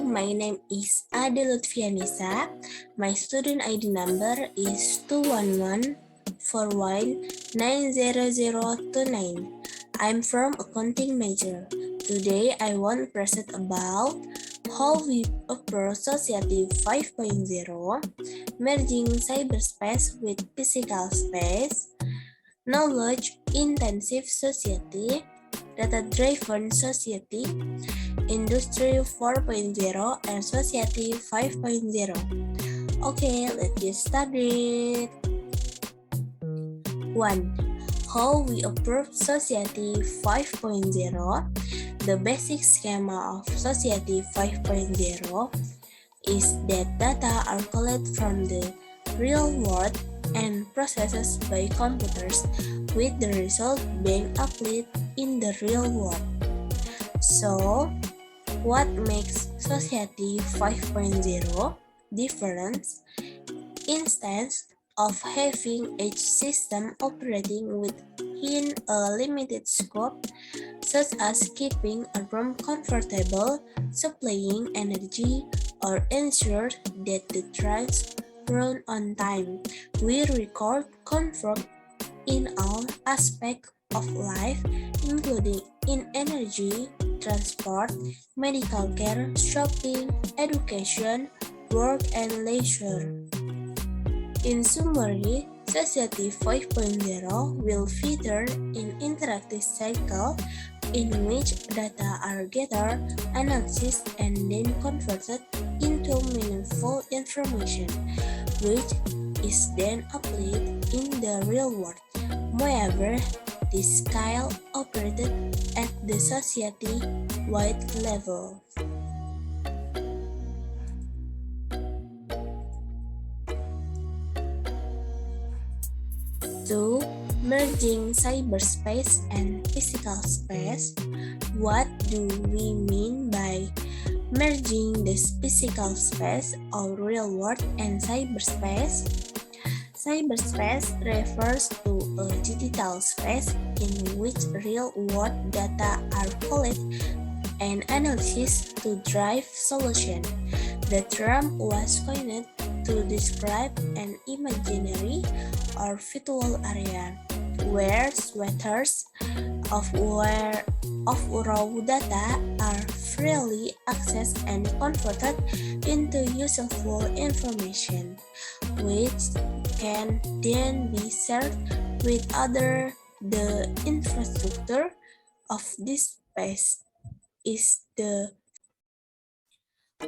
my name is Ade Lutfianisa. My student ID number is 21141900029. I'm from accounting major. Today I want to present about how we approach Society 5.0, merging cyberspace with physical space, knowledge-intensive society, data-driven society, Industry 4.0, and Society 5.0. Okay, let's get started. 1. How we approach Society 5.0. The basic schema of Society 5.0 is that data are collected from the real world and processed by computers, with the result being applied in the real world. So, what makes Society 5.0 different? Instead of having each system operating within a limited scope, such as keeping a room comfortable, supplying energy, or ensure that the trains run on time, we record comfort in all aspects of life, including in energy, transport, medical care, shopping, education, work, and leisure. In summary, Society 5.0 will feature an interactive cycle in which data are gathered, analyzed, and then converted into meaningful information, which is then applied in the real world. Moreover, this scale operated at the society-wide level. Two, merging cyberspace and physical space. What do we mean by merging the physical space or real world and cyberspace? Cyberspace refers to a digital space in which real-world data are collected and analyzed to drive solutions. The term was coined to describe an imaginary or virtual area where swaths of raw data are freely accessed and converted into useful information, which can then be shared with others. The infrastructure of this space is the.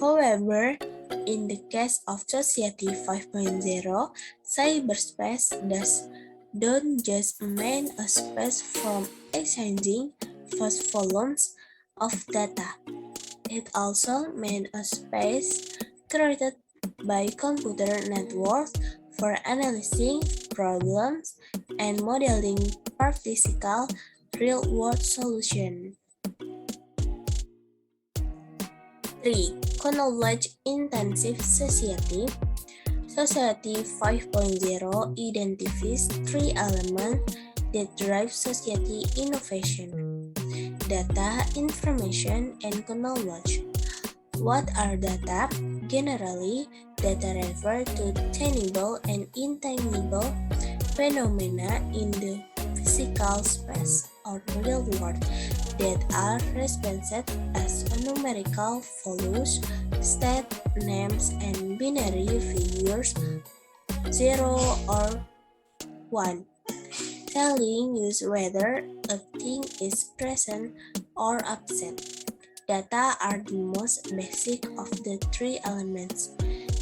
However, in the case of Society 5.0, cyberspace don't just mean a space from exchanging vast volumes of data. It also means a space created by computer networks for analyzing problems and modeling practical real-world solutions. 3. Knowledge-intensive society. Society 5.0 identifies three elements that drive society innovation: data, information, and knowledge. What are data? Generally, data refer to tangible and intangible phenomena in the physical space or real world that are represented as numerical values, state names, and binary figures 0 or 1, telling us whether a thing is present or absent. Data are the most basic of the three elements: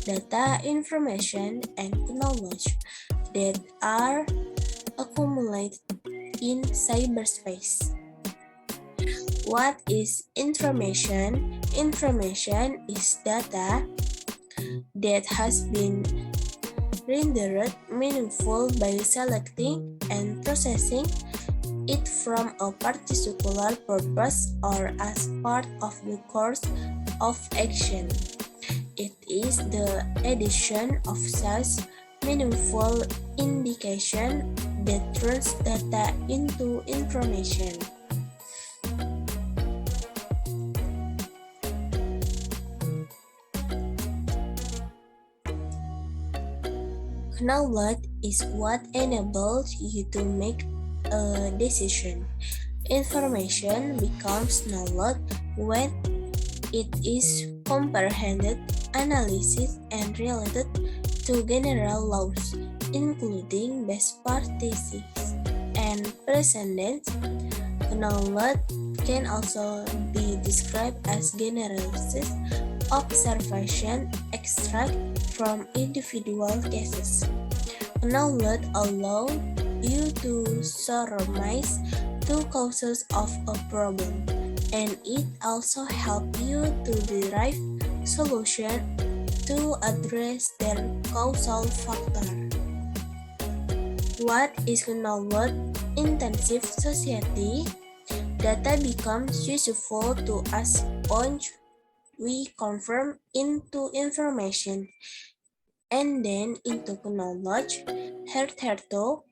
data, information, and knowledge that are accumulated in cyberspace. What is information? Information is data that has been rendered meaningful by selecting and processing it from a particular purpose or as part of the course of action. It is the addition of such meaningful indication that turns data into information. Knowledge is what enables you to make a decision. Information becomes knowledge when it is comprehended, analyzed, and related to general laws, including best practices and precedents. Knowledge can also be described as generalized observation extract from individual cases. Knowledge allows you to surmise two causes of a problem, and it also helps you to derive solution to address their causal factor. What is knowledge-intensive society? Data becomes useful to us once we convert into information and then into knowledge. Hitherto,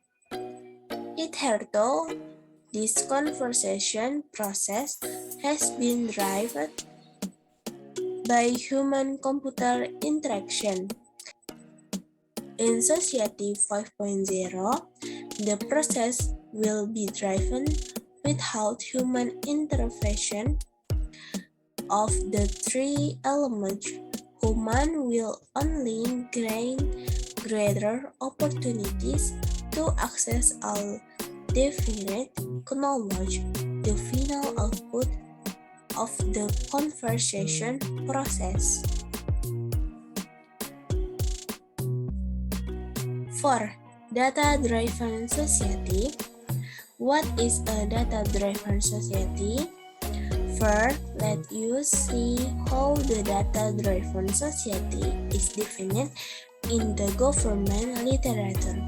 this conversation process has been driven by human-computer interaction. In Society 5.0, the process will be driven without human intervention of the three elements. Human will only gain greater opportunities to access all definite knowledge, the final output of the conversation process. 4. Data-driven society. What is a data-driven society? First, let us see how the data-driven society is defined in the government literature.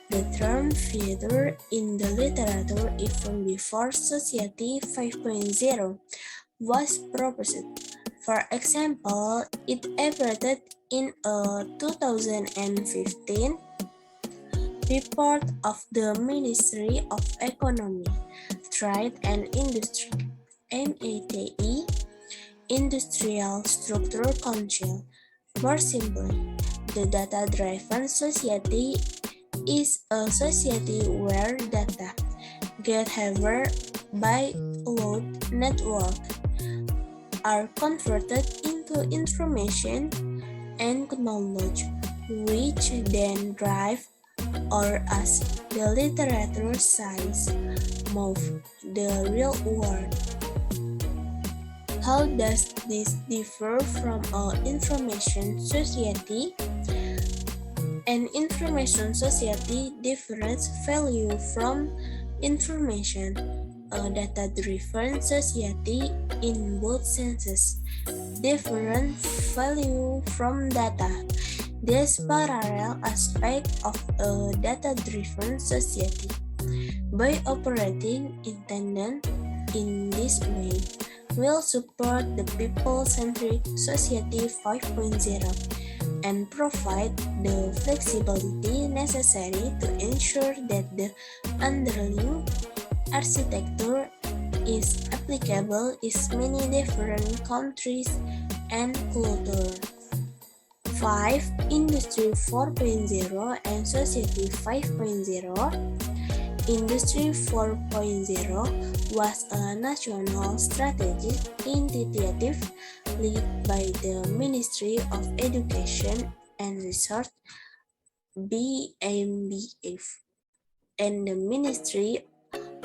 The term featured in the literature even before Society 5.0 was proposed. For example, it appeared in a 2015 report of the Ministry of Economy, Trade and Industry, MATE, Industrial Structure Council. More simply, the data-driven society is a society where data gathered by a load network are converted into information and knowledge, which then drive, or as the literature says, move the real world. How does this differ from an information society? An information society differs value from information. A data-driven society in both senses different value from data. This parallel aspect of a data-driven society. By operating intended in this way, will support the people-centric Society 5.0 and provide the flexibility necessary to ensure that the underlying architecture is applicable in many different countries and cultures. 5. Industry 4.0 and Society 5.0. Industry 4.0 was a national strategic initiative led by the Ministry of Education and Research (BMBF) and the Ministry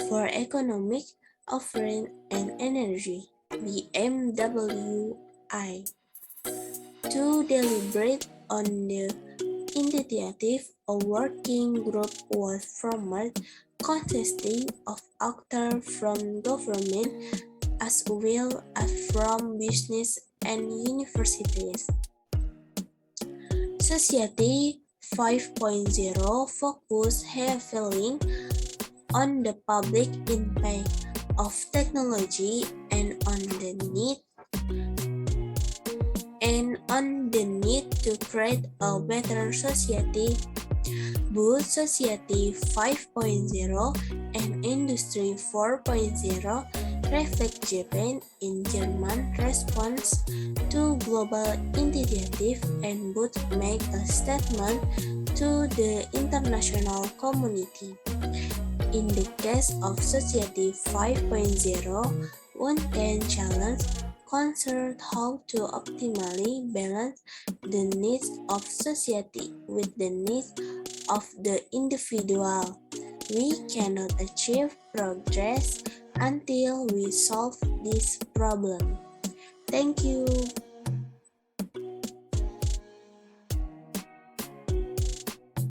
for Economic Affairs and Energy (BMWI) to deliberate on the initiative. A working group was formed consisting of actors from government as well as from business and universities. Society 5.0 focused heavily on the public impact of technology and on the need to create a better society. Both Society 5.0 and Industry 4.0 reflect Japan in German response to global initiative and both make a statement to to the international community. In the case of Society 5.0, one can challenge concerned how to optimally balance the needs of society with the needs of the individual. We cannot achieve progress until we solve this problem. Thank you.